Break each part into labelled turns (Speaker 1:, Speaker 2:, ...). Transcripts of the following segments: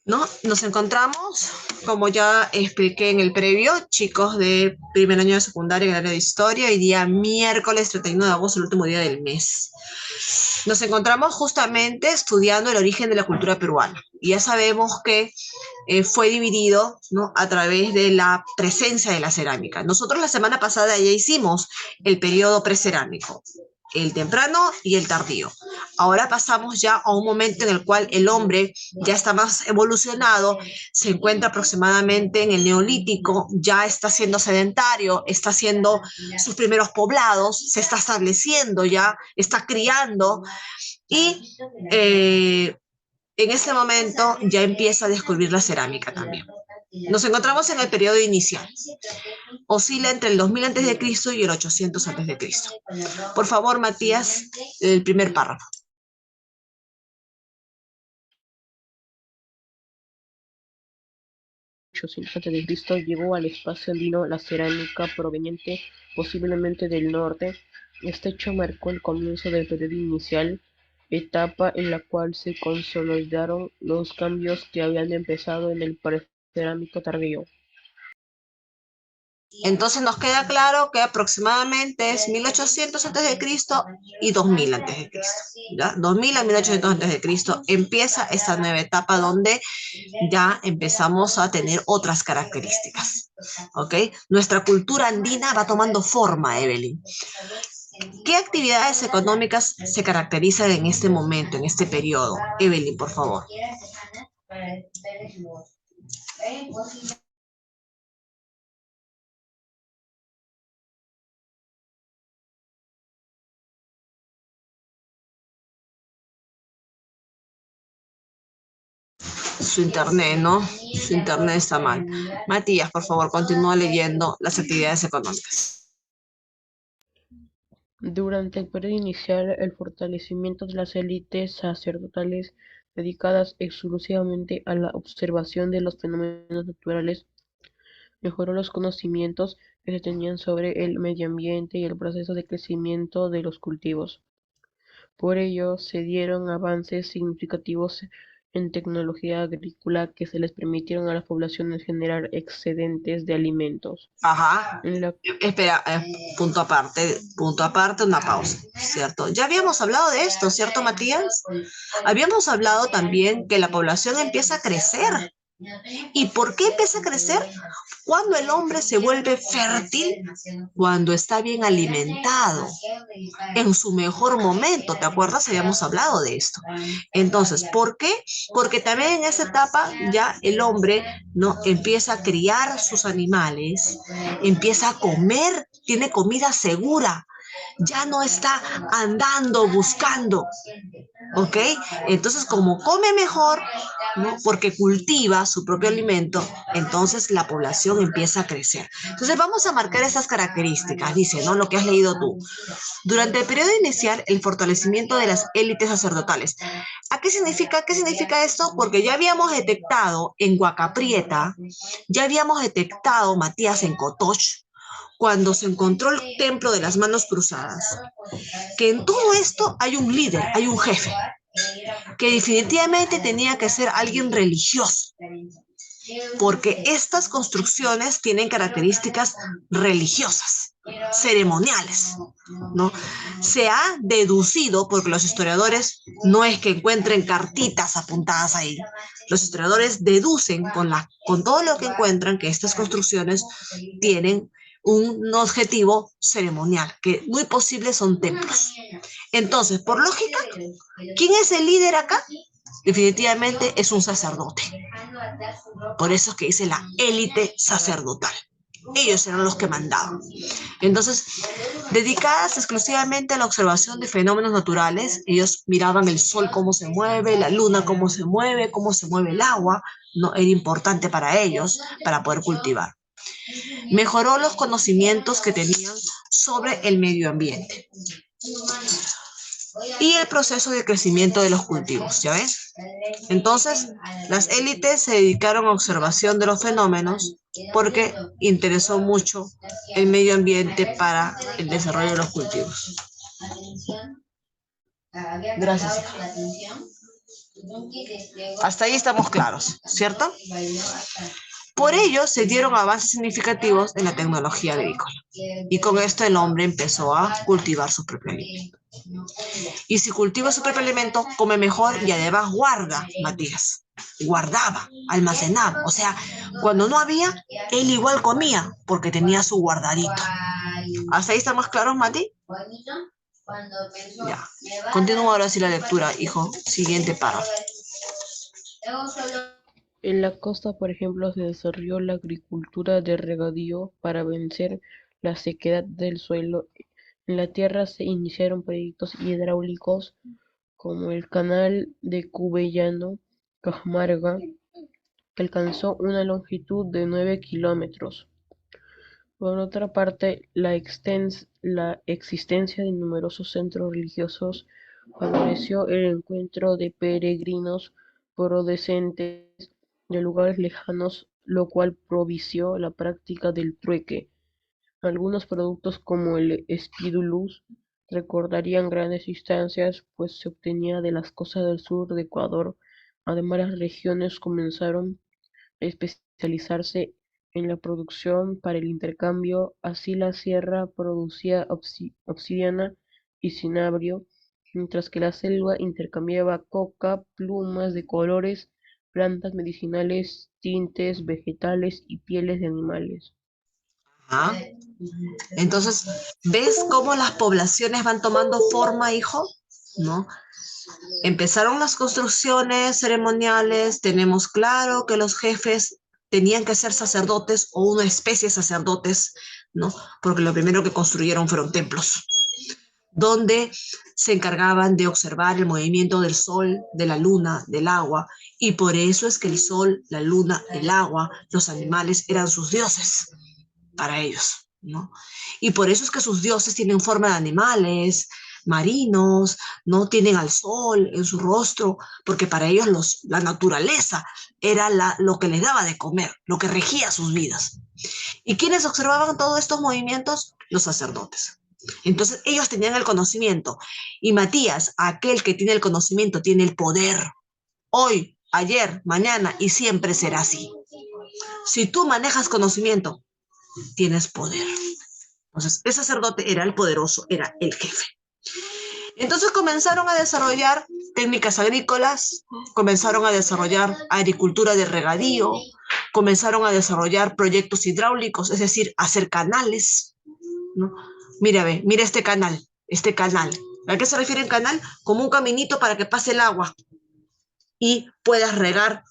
Speaker 1: ¿No? Nos encontramos, como ya expliqué en el previo, chicos de primer año de secundaria en el área de historia, hoy día miércoles 31 de agosto, el último día del mes. Nos encontramos justamente estudiando el origen de la cultura peruana. Y ya sabemos que fue dividido, ¿no?, a través de la presencia de la cerámica. Nosotros la semana pasada ya hicimos el periodo precerámico, el temprano y el tardío. Ahora pasamos ya a un momento en el cual el hombre ya está más evolucionado, se encuentra aproximadamente en el neolítico, ya está siendo sedentario, está haciendo sus primeros poblados, se está estableciendo ya, está criando y en este momento ya empieza a descubrir la cerámica también. Nos encontramos en el periodo inicial. Oscila entre el 2000 a.C. y el 800 a.C. Por favor, Matías, el primer párrafo.
Speaker 2: 800 a.C. llegó al espacio andino la cerámica proveniente posiblemente del norte. Este hecho marcó el comienzo del periodo inicial, etapa en la cual se consolidaron los cambios que habían empezado en el precerámico tardío.
Speaker 1: Entonces nos queda claro que aproximadamente es 1800 a.C. y 2000 a.C. ¿Ya? 2000 a 1800 a.C. empieza esta nueva etapa donde ya empezamos a tener otras características. ¿Ok? Nuestra cultura andina va tomando forma, Evelyn. ¿Qué actividades económicas se caracterizan en este momento, en este periodo? Evelyn, por favor. Su internet, ¿no? Su internet está mal. Matías, por favor, continúa leyendo las actividades económicas.
Speaker 2: Durante el periodo inicial, el fortalecimiento de las élites sacerdotales dedicadas exclusivamente a la observación de los fenómenos naturales mejoró los conocimientos que se tenían sobre el medio ambiente y el proceso de crecimiento de los cultivos. Por ello, se dieron avances significativos en tecnología agrícola que se les permitieron a las poblaciones generar excedentes de alimentos.
Speaker 1: Ajá.
Speaker 2: En la
Speaker 1: Espera, punto aparte, una pausa, ¿cierto? Ya habíamos hablado de esto, ¿cierto, Matías? Habíamos hablado también que la población empieza a crecer. ¿Y por qué empieza a crecer? Cuando el hombre se vuelve fértil, cuando está bien alimentado, en su mejor momento, ¿te acuerdas? Habíamos hablado de esto. Entonces, ¿por qué? Porque también en esa etapa ya el hombre, ¿no?, empieza a criar sus animales, empieza a comer, tiene comida segura, ya no está andando buscando, ¿ok? Entonces, como come mejor, ¿no?, porque cultiva su propio alimento, entonces la población empieza a crecer. Entonces, vamos a marcar esas características, dice, ¿no?, lo que has leído tú. Durante el periodo inicial, el fortalecimiento de las élites sacerdotales. ¿Qué significa esto? Porque ya habíamos detectado en Huacaprieta, ya habíamos detectado, Matías, en Cotoch, cuando se encontró el templo de las manos cruzadas, que en todo esto hay un líder, hay un jefe, que definitivamente tenía que ser alguien religioso, porque estas construcciones tienen características religiosas, ceremoniales, ¿no? Se ha deducido, porque los historiadores no es que encuentren cartitas apuntadas ahí, los historiadores deducen con todo lo que encuentran que estas construcciones tienen un objetivo ceremonial, que muy posible son templos. Entonces, por lógica, ¿quién es el líder acá? Definitivamente es un sacerdote. Por eso es que dice la élite sacerdotal. Ellos eran los que mandaban. Entonces, dedicadas exclusivamente a la observación de fenómenos naturales, ellos miraban el sol cómo se mueve, la luna cómo se mueve el agua, ¿no? Era importante para ellos, para poder cultivar. Mejoró los conocimientos que tenían sobre el medio ambiente y el proceso de crecimiento de los cultivos, ¿ya ves? Entonces, las élites se dedicaron a observación de los fenómenos porque interesó mucho el medio ambiente para el desarrollo de los cultivos. Gracias. Hasta ahí estamos claros, ¿cierto? Por ello se dieron avances significativos en la tecnología agrícola. Y con esto el hombre empezó a cultivar su propio alimento. Y si cultiva su propio alimento, come mejor y además guarda, Matías. Guardaba, almacenaba. O sea, cuando no había, él igual comía porque tenía su guardadito. ¿Hasta ahí estamos claros, Mati? Ya. Continúa ahora sí la lectura, hijo. Siguiente párrafo.
Speaker 2: En la costa, por ejemplo, se desarrolló la agricultura de regadío para vencer la sequedad del suelo. En la tierra se iniciaron proyectos hidráulicos como el Canal de Cubellano-Cajamarca, que alcanzó una longitud de 9 kilómetros. Por otra parte, la existencia de numerosos centros religiosos favoreció el encuentro de peregrinos procedentes de lugares lejanos, lo cual propició la práctica del trueque. Algunos productos como el espidulus recordarían grandes distancias, pues se obtenía de las costas del sur de Ecuador. Además, las regiones comenzaron a especializarse en la producción para el intercambio. Así la sierra producía obsidiana y cinabrio, mientras que la selva intercambiaba coca, plumas de colores, plantas medicinales, tintes vegetales y pieles de animales.
Speaker 1: ¿Ah? Entonces, ¿ves cómo las poblaciones van tomando forma, hijo? ¿No? Empezaron las construcciones ceremoniales, tenemos claro que los jefes tenían que ser sacerdotes o una especie de sacerdotes, ¿no? Porque lo primero que construyeron fueron templos, donde se encargaban de observar el movimiento del sol, de la luna, del agua, y por eso es que el sol, la luna, el agua, los animales eran sus dioses para ellos, ¿no? Y por eso es que sus dioses tienen forma de animales, marinos, no tienen al sol en su rostro, porque para ellos la naturaleza era lo que les daba de comer, lo que regía sus vidas. ¿Y quiénes observaban todos estos movimientos? Los sacerdotes. Entonces ellos tenían el conocimiento. Y Matías, aquel que tiene el conocimiento, tiene el poder. Hoy, ayer, mañana y siempre será así. Si tú manejas conocimiento, tienes poder. Entonces, el sacerdote era el poderoso, era el jefe. Entonces comenzaron a desarrollar técnicas agrícolas, comenzaron a desarrollar agricultura de regadío, comenzaron a desarrollar proyectos hidráulicos, es decir, hacer canales, ¿no? Mira, ve, mira este canal. ¿A qué se refiere el canal? Como un caminito para que pase el agua y puedas regar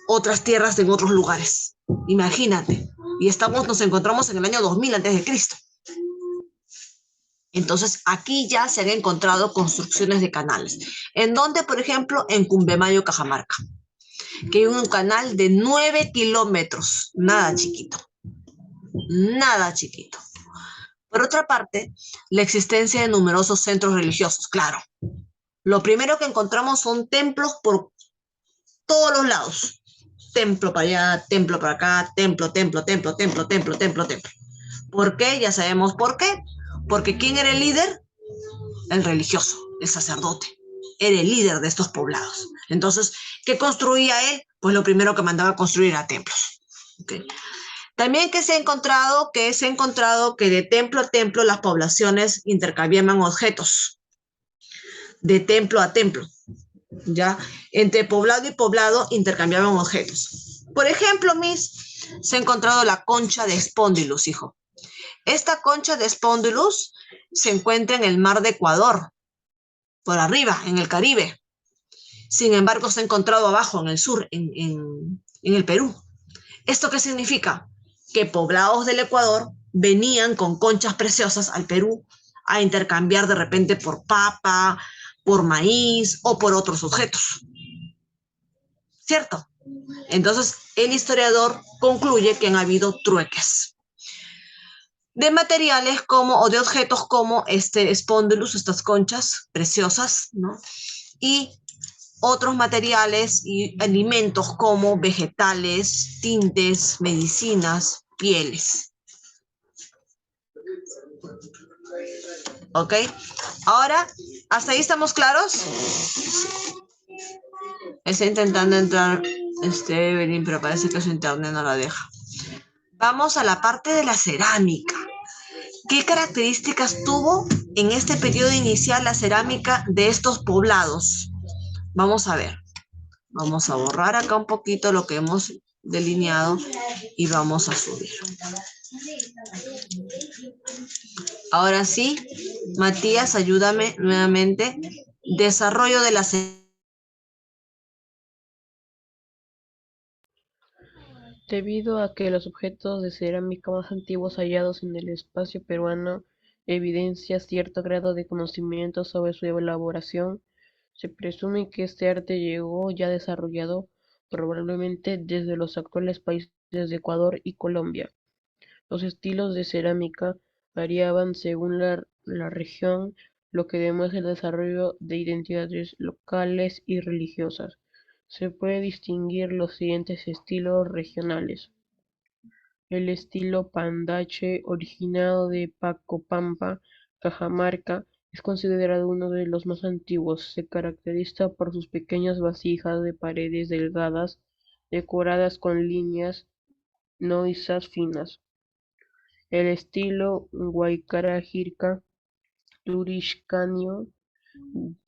Speaker 1: otras tierras en otros lugares. Imagínate. Y nos encontramos en el año 2000 antes de Cristo. Entonces, aquí ya se han encontrado construcciones de canales. ¿En dónde? Por ejemplo, en Cumbemayo, Cajamarca, que hay un canal de 9 kilómetros. Nada chiquito. Nada chiquito. Por otra parte, la existencia de numerosos centros religiosos, claro. Lo primero que encontramos son templos por todos los lados. Templo para allá, templo para acá, templo, templo, templo, templo, templo, templo, templo. ¿Por qué? Ya sabemos por qué. Porque ¿quién era el líder? El religioso, el sacerdote. Era el líder de estos poblados. Entonces, ¿qué construía él? Pues lo primero que mandaba a construir era templos. ¿Okay? También que se ha encontrado que de templo a templo las poblaciones intercambiaban objetos, de templo a templo, ¿ya? Entre poblado y poblado intercambiaban objetos. Por ejemplo, se ha encontrado la concha de Spondylus, hijo. Esta concha de Spondylus se encuentra en el mar de Ecuador, por arriba, en el Caribe. Sin embargo, se ha encontrado abajo, en el sur, en el Perú. ¿Esto qué significa? Que poblados del Ecuador venían con conchas preciosas al Perú a intercambiar de repente por papa, por maíz o por otros objetos. ¿Cierto? Entonces, el historiador concluye que han habido trueques de materiales como, o de objetos como este Spondylus, estas conchas preciosas, ¿no? Y otros materiales y alimentos como vegetales, tintes, medicinas, pieles. ¿Ok? Ahora, ¿hasta ahí estamos claros? Está intentando entrar Evelyn, pero parece que su internet no la deja. Vamos a la parte de la cerámica. ¿Qué características tuvo en este periodo inicial la cerámica de estos poblados? Vamos a ver. Vamos a borrar acá un poquito lo que hemos delineado y vamos a subir. Ahora sí, Matías, ayúdame nuevamente. Desarrollo de la cerámica.
Speaker 2: Debido a que los objetos de cerámica más antiguos hallados en el espacio peruano evidencian cierto grado de conocimiento sobre su elaboración, se presume que este arte llegó ya desarrollado probablemente desde los actuales países de Ecuador y Colombia. Los estilos de cerámica variaban según la región, lo que demuestra el desarrollo de identidades locales y religiosas. Se puede distinguir los siguientes estilos regionales. El estilo Pandache, originado de Pacopampa, Cajamarca, es considerado uno de los más antiguos. Se caracteriza por sus pequeñas vasijas de paredes delgadas, decoradas con líneas noisas finas. El estilo Huaycara-Jirca Turiscano,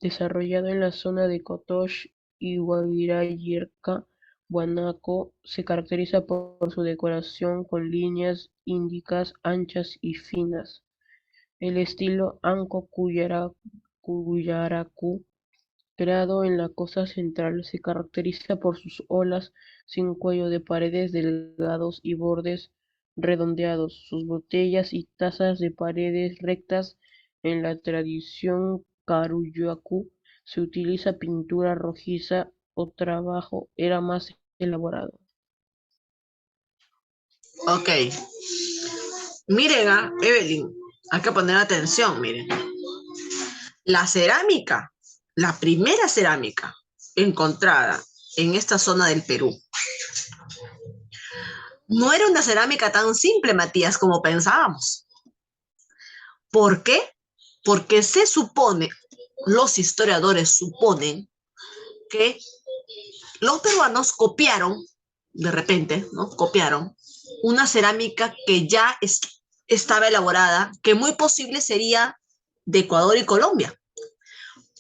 Speaker 2: desarrollado en la zona de Cotox y Guayra-Jirca, Guanaco, se caracteriza por su decoración con líneas índicas anchas y finas. El estilo Anco-Cuyaracu, creado en la costa central, se caracteriza por sus olas sin cuello de paredes delgados y bordes redondeados. Sus botellas y tazas de paredes rectas. En la tradición Caruyuacu se utiliza pintura rojiza o trabajo era más elaborado.
Speaker 1: Ok. Miren, Evelyn, hay que poner atención, miren. La cerámica, la primera cerámica encontrada en esta zona del Perú, no era una cerámica tan simple, Matías, como pensábamos. ¿Por qué? Porque se supone, los historiadores suponen que los peruanos copiaron, de repente, ¿no? Copiaron una cerámica que ya estaba elaborada, que muy posible sería de Ecuador y Colombia.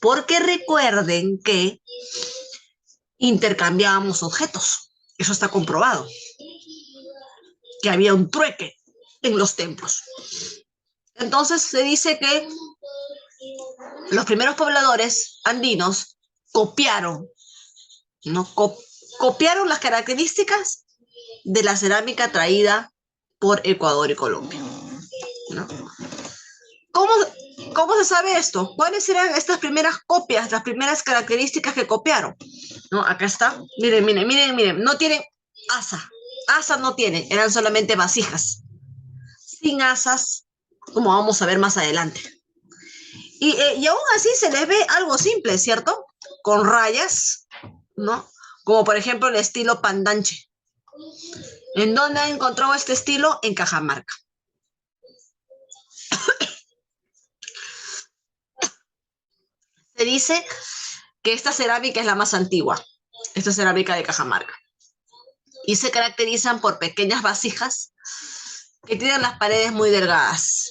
Speaker 1: Porque recuerden que intercambiábamos objetos. Eso está comprobado. Que había un trueque en los templos. Entonces se dice que los primeros pobladores andinos copiaron, ¿no? Copiaron las características de la cerámica traída por Ecuador y Colombia, ¿no? ¿Cómo, ¿Cómo se sabe esto? ¿Cuáles eran estas primeras copias, las primeras características que copiaron? ¿No? Acá está. Miren, miren, miren, miren. No tienen asa. Asa no tienen. Eran solamente vasijas. Sin asas, como vamos a ver más adelante. Y aún así se les ve algo simple, ¿cierto? Con rayas, ¿no? Como por ejemplo el estilo pandanche. ¿En dónde han encontrado este estilo? En Cajamarca. Se dice que esta cerámica es la más antigua, esta cerámica de Cajamarca. Y se caracterizan por pequeñas vasijas que tienen las paredes muy delgadas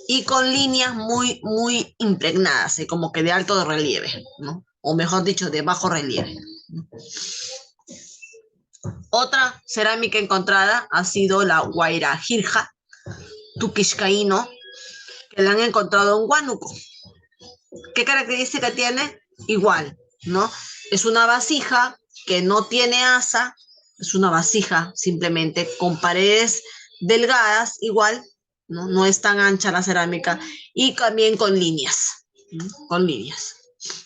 Speaker 1: y con líneas muy, muy impregnadas, como que de alto relieve, ¿no? O mejor dicho, de bajo relieve. Otra cerámica encontrada ha sido la Guairajirja Tuquiscaíno, que la han encontrado en Huánuco. ¿Qué característica tiene? Igual, ¿no? Es una vasija que no tiene asa, es una vasija simplemente con paredes delgadas, igual, ¿no? No es tan ancha la cerámica, y también con líneas, ¿no? Con líneas.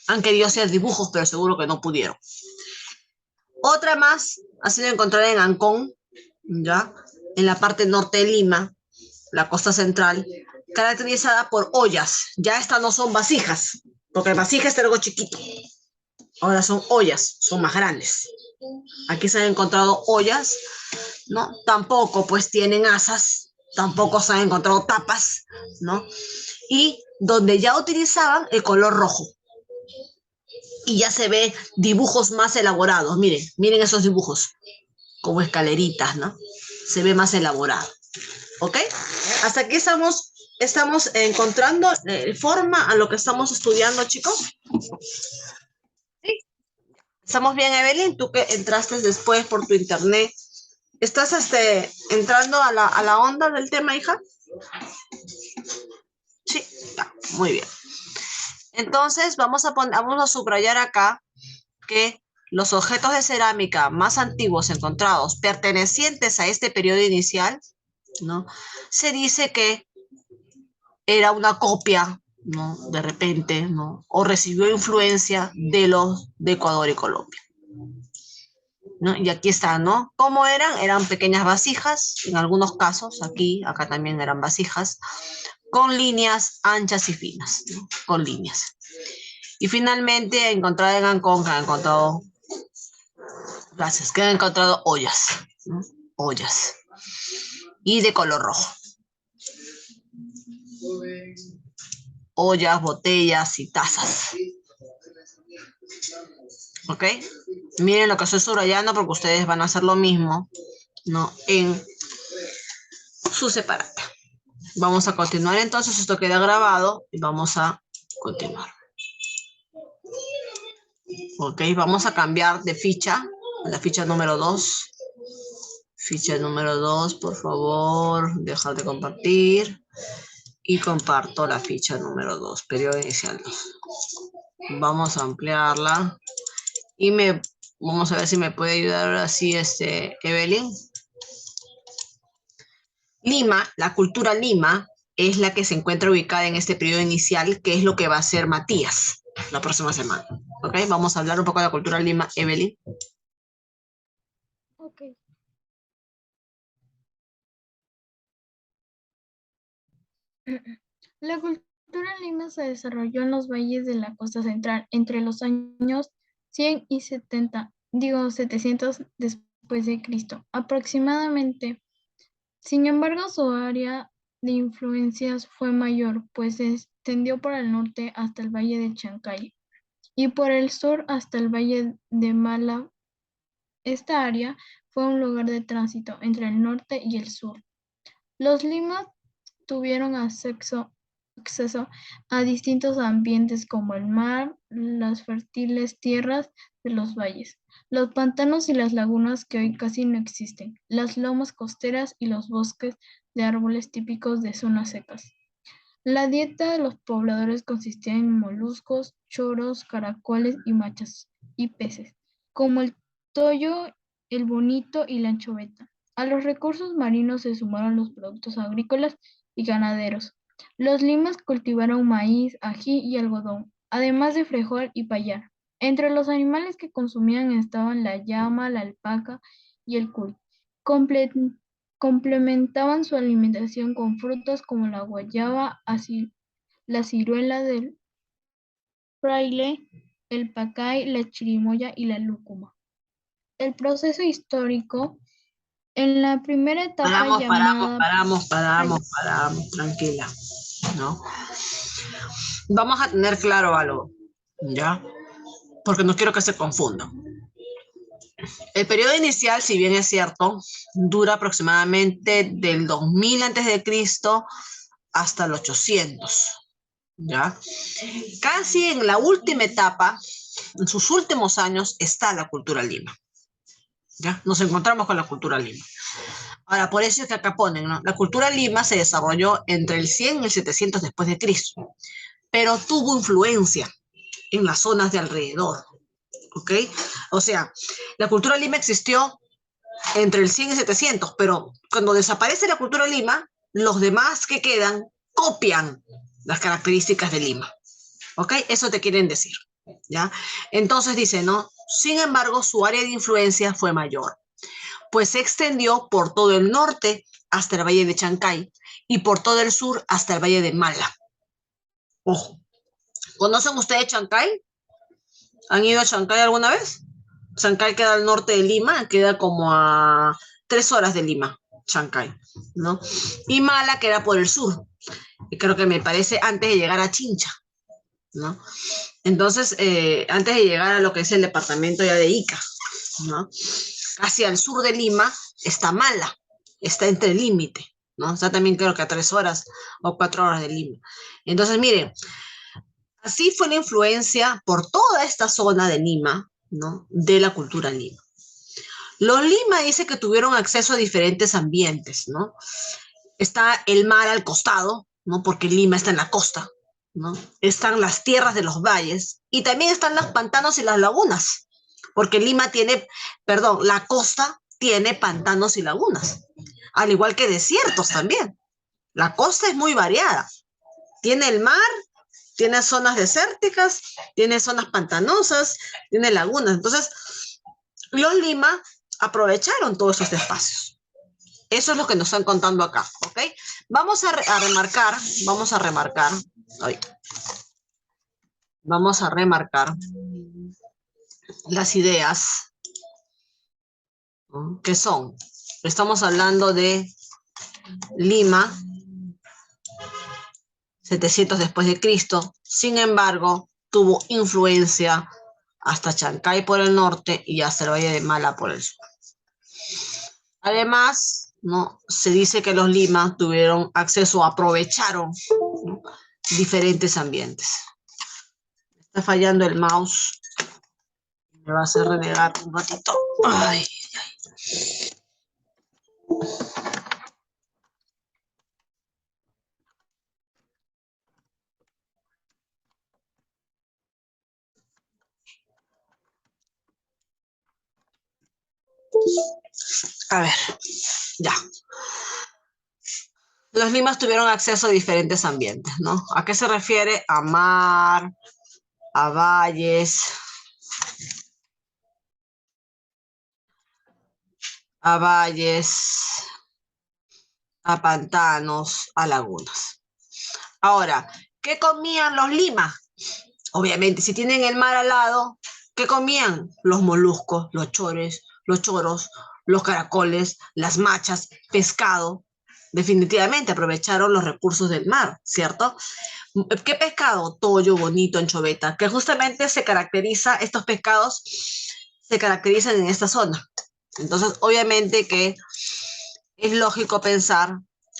Speaker 1: Han querido hacer dibujos, pero seguro que no pudieron. Otra más ha sido encontrada en Ancón, ¿ya? En la parte norte de Lima, la costa central, caracterizada por ollas. Ya estas no son vasijas, porque vasijas es algo chiquito. Ahora son ollas, son más grandes. Aquí se han encontrado ollas, ¿no? Tampoco pues tienen asas, tampoco se han encontrado tapas, ¿no? Y donde ya utilizaban el color rojo. y ya se ve dibujos más elaborados. Miren, miren esos dibujos, como escaleritas, ¿no? Se ve más elaborado. ¿Ok? Hasta aquí estamos encontrando forma a lo que estamos estudiando, chicos. ¿Sí? ¿Estamos bien, Evelyn? Tú que entraste después por tu internet. ¿Estás entrando a la onda del tema, hija? Sí, ya, muy bien. Entonces, vamos a subrayar acá que los objetos de cerámica más antiguos encontrados pertenecientes a este periodo inicial, ¿no? Se dice que era una copia, ¿no? De repente, ¿no? O recibió influencia de los de Ecuador y Colombia, ¿no? Y aquí está, ¿no? ¿Cómo eran? Eran pequeñas vasijas, en algunos casos, acá también eran vasijas, con líneas anchas y finas, ¿no? Con líneas. Y finalmente, encontrada en Ancón, que han encontrado, gracias, que han encontrado ollas, ¿no? Ollas. Y de color rojo. Ollas, botellas y tazas. ¿Ok? Miren lo que estoy subrayando porque ustedes van a hacer lo mismo, ¿no? En su separata. Vamos a continuar entonces, esto queda grabado y vamos a continuar. Ok, vamos a cambiar de ficha, a la ficha número 2. Ficha número 2, por favor, dejar de compartir. Y comparto la ficha número 2, periodo inicial 2. Vamos a ampliarla. Y vamos a ver si me puede ayudar así Evelyn. Lima, la cultura Lima, es la que se encuentra ubicada en este periodo inicial, que es lo que va a hacer Matías la próxima semana. ¿Ok? Vamos a hablar un poco de la cultura Lima, Evelyn.
Speaker 3: Ok. La cultura en Lima se desarrolló en los valles de la costa central entre los años 100 y 700 después de Cristo, aproximadamente. Sin embargo, su área de influencias fue mayor, pues se extendió por el norte hasta el valle de Chancay y por el sur hasta el valle de Mala. Esta área fue un lugar de tránsito entre el norte y el sur. Los limas tuvieron acceso a distintos ambientes como el mar, las fértiles tierras de los valles, los pantanos y las lagunas que hoy casi no existen, las lomas costeras y los bosques de árboles típicos de zonas secas. La dieta de los pobladores consistía en moluscos, choros, caracoles y machas y peces, como el toyo, el bonito y la anchoveta. A los recursos marinos se sumaron los productos agrícolas y ganaderos. Los limas cultivaron maíz, ají y algodón, además de frijol y payar. Entre los animales que consumían estaban la llama, la alpaca y el cuy. Complementaban su alimentación con frutas como la guayaba, la ciruela del fraile, el pacay, la chirimoya y la lúcuma. El proceso histórico, en la primera etapa llamada...
Speaker 1: Paramos, tranquila, ¿no? Vamos a tener claro algo, ¿ya? Porque no quiero que se confundan. El periodo inicial, si bien es cierto, dura aproximadamente del 2000 antes de Cristo hasta el 800, ¿ya? Casi en la última etapa, en sus últimos años, está la cultura Lima, ¿ya? Nos encontramos con la cultura Lima. Ahora, por eso es que acá ponen, ¿no? La cultura Lima se desarrolló entre el 100 y el 700 después de Cristo, pero tuvo influencia en las zonas de alrededor, ¿ok? O sea, la cultura Lima existió entre el 100 y 700, pero cuando desaparece la cultura Lima, los demás que quedan copian las características de Lima, ¿ok? Eso te quieren decir, ¿ya? Entonces dice, ¿no? Sin embargo, su área de influencia fue mayor, pues se extendió por todo el norte hasta el valle de Chancay y por todo el sur hasta el valle de Mala. Ojo, ¿conocen ustedes Chancay? ¿Han ido a Chancay alguna vez? Chancay queda al norte de Lima, queda como a 3 horas de Lima, Chancay, ¿no? Y Mala queda por el sur, y creo que me parece antes de llegar a Chincha, ¿no? Entonces, antes de llegar a lo que es el departamento ya de Ica, ¿no? Casi al sur de Lima está Mala, está entre el límite, ¿no? Está también creo que a 3 horas o 4 horas de Lima. Entonces, miren, así fue la influencia por toda esta zona de Lima, ¿no? De la cultura Lima. Los Lima dice que tuvieron acceso a diferentes ambientes, ¿no? Está el mar al costado, ¿no? Porque Lima está en la costa, ¿no? Están las tierras de los valles y también están los pantanos y las lagunas, porque Lima tiene, perdón, la costa tiene pantanos y lagunas, al igual que desiertos también. La costa es muy variada. Tiene el mar, tiene zonas desérticas, tiene zonas pantanosas, tiene lagunas. Entonces, los Lima aprovecharon todos esos espacios. Eso es lo que nos están contando acá, ¿ok? Vamos a remarcar, ay, vamos a remarcar las ideas, ¿no? Que son, estamos hablando de Lima, 700 después de Cristo, sin embargo, tuvo influencia hasta Chancay por el norte y hasta el Valle de Mala por el sur. Además, ¿no? Se dice que los Lima tuvieron acceso, aprovecharon, ¿no? Diferentes ambientes. Está fallando el mouse. Me va a hacer renegar un ratito. Ay, ay. A ver, ya. Los Limas tuvieron acceso a diferentes ambientes, ¿no? ¿A qué se refiere? A mar, a valles, a valles, a pantanos, a lagunas. Ahora, ¿qué comían los Lima? Obviamente, si tienen el mar al lado, ¿qué comían? Los moluscos, los chores, los choros, los caracoles, las machas, pescado. Definitivamente aprovecharon los recursos del mar, ¿cierto? ¿Qué pescado? Toyo, bonito, anchoveta, que justamente se caracteriza, estos pescados se caracterizan en esta zona. Entonces, obviamente que es lógico pensar,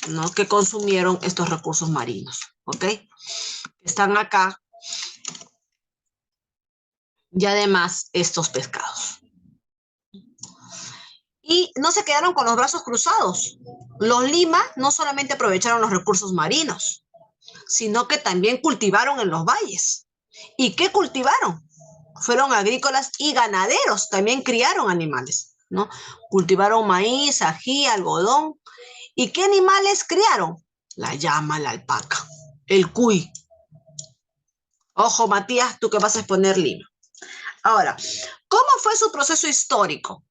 Speaker 1: ¿no? Que consumieron estos recursos marinos, ¿ok? Están acá y además estos pescados. Y no se quedaron con los brazos cruzados. Los Lima no solamente aprovecharon los recursos marinos, sino que también cultivaron en los valles. ¿Y qué cultivaron? Fueron agrícolas y ganaderos, también criaron animales, ¿no? Cultivaron maíz, ají, algodón. ¿Y qué animales criaron? La llama, la alpaca, el cuy. Ojo, Matías, tú que vas a exponer Lima. Ahora, ¿cómo fue su proceso histórico?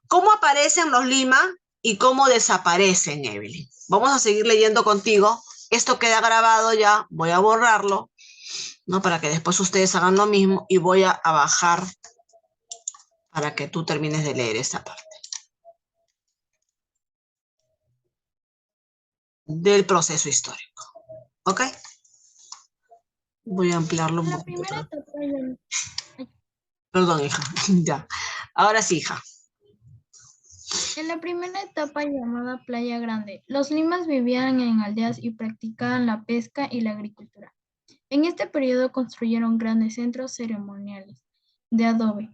Speaker 1: ¿Cómo aparecen los Lima y cómo desaparecen, Evelyn? Vamos a seguir leyendo contigo. Esto queda grabado ya, voy a borrarlo, ¿no? Para que después ustedes hagan lo mismo y voy a bajar para que tú termines de leer esta parte. Del proceso histórico. ¿Ok? Voy a ampliarlo un
Speaker 3: La
Speaker 1: poquito
Speaker 3: primera
Speaker 1: atrás.
Speaker 3: etapa,
Speaker 1: Perdón, hija. Ya. Ahora sí, hija.
Speaker 3: en la primera etapa llamada Playa Grande, los limas vivían en aldeas y practicaban la pesca y la agricultura. En este periodo construyeron grandes centros ceremoniales de adobe,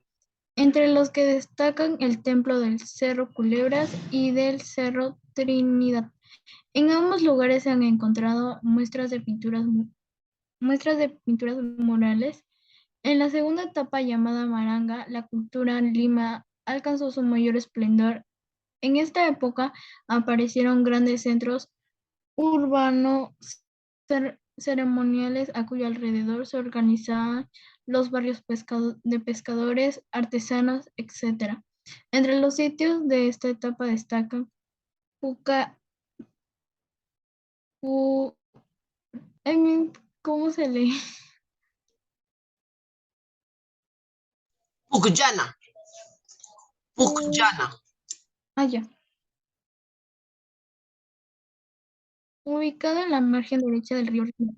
Speaker 3: entre los que destacan el templo del Cerro Culebras y del Cerro Trinidad. En ambos lugares se han encontrado muestras de pinturas murales. En la segunda etapa llamada Maranga, la cultura lima alcanzó su mayor esplendor. En esta época aparecieron grandes centros urbanos ceremoniales a cuyo alrededor se organizaban los barrios de pescadores, artesanos, etc. Entre los sitios de esta etapa destacan Puca, Pu- ¿cómo se lee?
Speaker 1: Pucllana.
Speaker 3: Pu-
Speaker 1: Pucllana.
Speaker 3: ya. Ubicado en la margen derecha del río Rímac.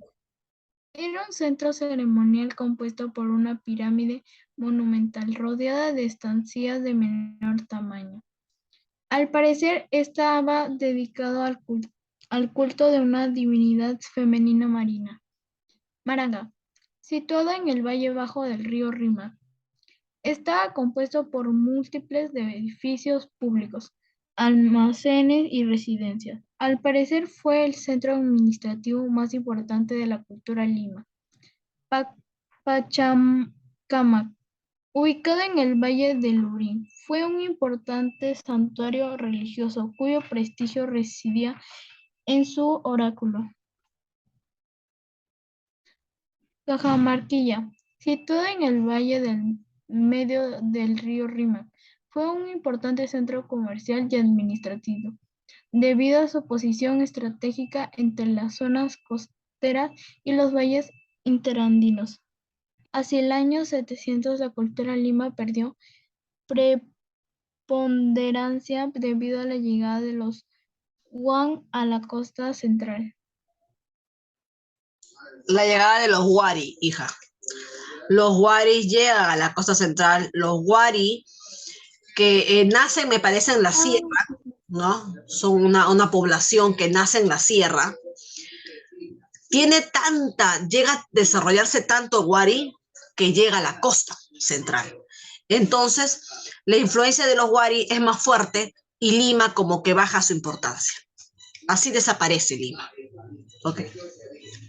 Speaker 3: Era un centro ceremonial compuesto por una pirámide monumental rodeada de estancias de menor tamaño. Al parecer estaba dedicado al culto de una divinidad femenina marina, Maranga, situada en el valle bajo del río Rímac. Estaba compuesto por múltiples de edificios públicos, almacenes y residencias. Al parecer fue el centro administrativo más importante de la cultura lima. Pachacamac, ubicado en el Valle del Lurín, fue un importante santuario religioso cuyo prestigio residía en su oráculo. Cajamarquilla, situada en el valle del medio del río Rímac, fue un importante centro comercial y administrativo, debido a su posición estratégica entre las zonas costeras y los valles interandinos. Hacia el año 700 la cultura lima perdió preponderancia debido a la llegada de los Huan a la costa central.
Speaker 1: La llegada de los Wari, hija. Los Wari llegan a la costa central. Los Wari que nacen, me parece, en la sierra, ¿no? Son una población que nace en la sierra. Llega a desarrollarse tanto Wari que llega a la costa central. Entonces, la influencia de los Wari es más fuerte y Lima como que baja su importancia. Así desaparece Lima. Okay.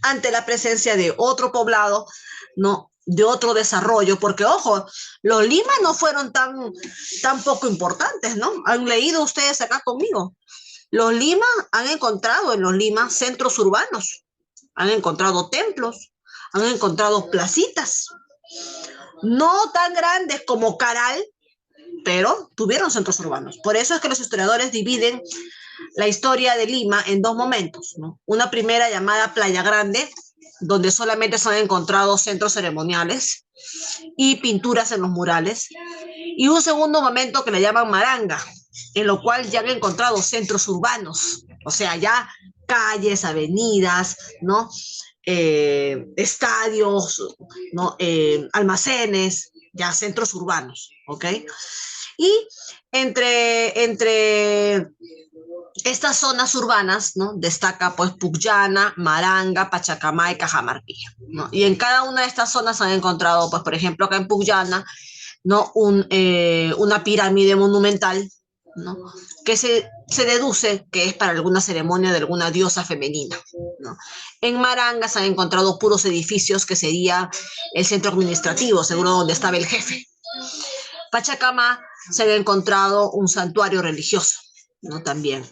Speaker 1: Ante la presencia de otro poblado, ¿no? De otro desarrollo, porque ojo, los Lima no fueron tan poco importantes, ¿no? ¿Han leído ustedes acá conmigo? Los Lima han encontrado en los Lima centros urbanos, han encontrado templos, han encontrado placitas, no tan grandes como Caral, pero tuvieron centros urbanos. Por eso es que los historiadores dividen la historia de Lima en dos momentos, ¿no? Una primera llamada Playa Grande, donde solamente se han encontrado centros ceremoniales y pinturas en los murales, y un segundo momento que le llaman Maranga, en lo cual ya han encontrado centros urbanos, o sea, ya calles, avenidas, ¿no? Estadios, ¿no? Almacenes, ya centros urbanos, ¿ok? Y entre estas zonas urbanas, ¿no? Destaca pues Pucllana, Maranga, Pachacamac y Cajamarquilla, ¿no? Y en cada una de estas zonas han encontrado, pues por ejemplo acá en Pucllana, ¿no? Una pirámide monumental, ¿no? Que se deduce que es para alguna ceremonia de alguna diosa femenina, ¿no? En Maranga se han encontrado puros edificios que sería el centro administrativo, seguro donde estaba el jefe. Pachacamac se ha encontrado un santuario religioso, ¿no? También.